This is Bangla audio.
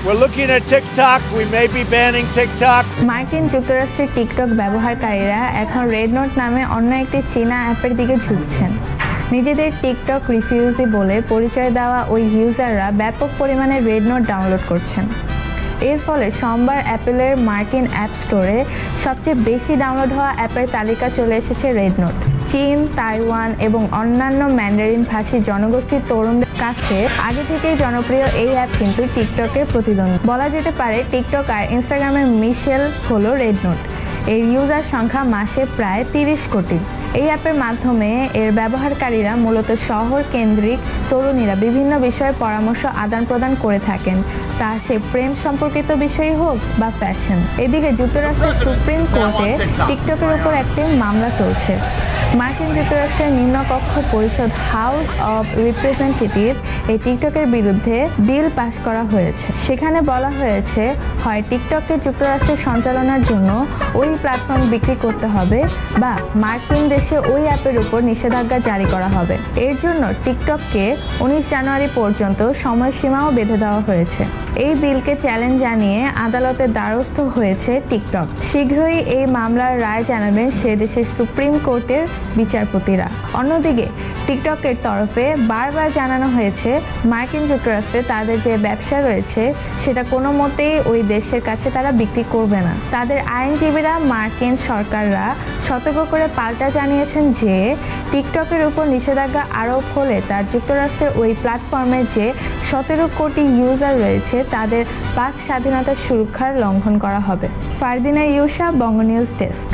We're looking at TikTok. We may be banning TikTok. মার্কিন যুক্তরাষ্ট্রের টিকটক ব্যবহারকারীরা এখন রেড নোট নামে অন্য একটি চীনা অ্যাপের দিকে ঝুঁকছেন। নিজেদের টিকটক রিফিউজি বলে পরিচয় দেওয়া ওই ইউজাররা ব্যাপক পরিমাণে রেড নোট ডাউনলোড করছেন। এর ফলে সোমবার অ্যাপেলের মার্কিন অ্যাপ স্টোরে সবচেয়ে বেশি ডাউনলোড হওয়া অ্যাপের তালিকা চলে এসেছে রেড নোট। চীন, তাইওয়ান এবং অন্যান্য ম্যান্ডারিন ভাষী জনগোষ্ঠীর তরুণদের কাছে আগে থেকেই জনপ্রিয় এই অ্যাপ কিন্তু টিকটকের প্রতিদ্বন্দ্বী। বলা যেতে পারে টিকটক আর ইনস্টাগ্রামের মিশেল হলো রেড নোট। এর ইউজার সংখ্যা মাসে প্রায় 30 কোটি। এই অ্যাপের মাধ্যমে এর ব্যবহারকারীরা মূলত শহর কেন্দ্রিক তরুণীরা বিভিন্ন বিষয়ে পরামর্শ আদান প্রদান করে থাকেন, তা সে প্রেম সম্পর্কিত বিষয় হোক বা ফ্যাশন। এদিকে যুক্তরাষ্ট্রের সুপ্রিম কোর্টে টিকটকের উপর একটি মামলা চলছে। মার্কিন যুক্তরাষ্ট্রের নিম্নকক্ষ পরিষদ হাউস অব রিপ্রেজেন্টেটিভ এই টিকটকের বিরুদ্ধে বিল পাস করা হয়েছে। সেখানে বলা হয়েছে হয় টিকটককে যুক্তরাষ্ট্রের সঞ্চালনার জন্য ওই প্ল্যাটফর্ম বিক্রি করতে হবে বা মার্কিন দেশে ওই অ্যাপের উপর নিষেধাজ্ঞা জারি করা হবে। এর জন্য টিকটককে 19 জানুয়ারি পর্যন্ত সময়সীমাও বেঁধে দেওয়া হয়েছে। এই বিলকে চ্যালেঞ্জ জানিয়ে আদালতের দ্বারস্থ হয়েছে টিকটক। শীঘ্রই এই মামলার রায় জানাবেন সে দেশের সুপ্রিম কোর্টের বিচারপতিরা। অন্যদিকে টিকটকের তরফে বারবার জানানো হয়েছে মার্কিন যুক্তরাষ্ট্রে তাদের যে ব্যবসা রয়েছে সেটা কোনো মতেই ওই দেশের কাছে তারা বিক্রি করবে না। তাদের আইনজীবীরা মার্কিন সরকাররা সতর্ক করে পাল্টা জানিয়েছেন যে টিকটকের উপর নিষেধাজ্ঞা আরোপ হলে তার যুক্তরাষ্ট্রের ওই প্ল্যাটফর্মের যে 17 কোটি ইউজার রয়েছে তাদের বাক স্বাধীনতার সুরক্ষার লঙ্ঘন করা হবে। ফারদিনা ইউসা, বঙ্গ নিউজ ডেস্ক।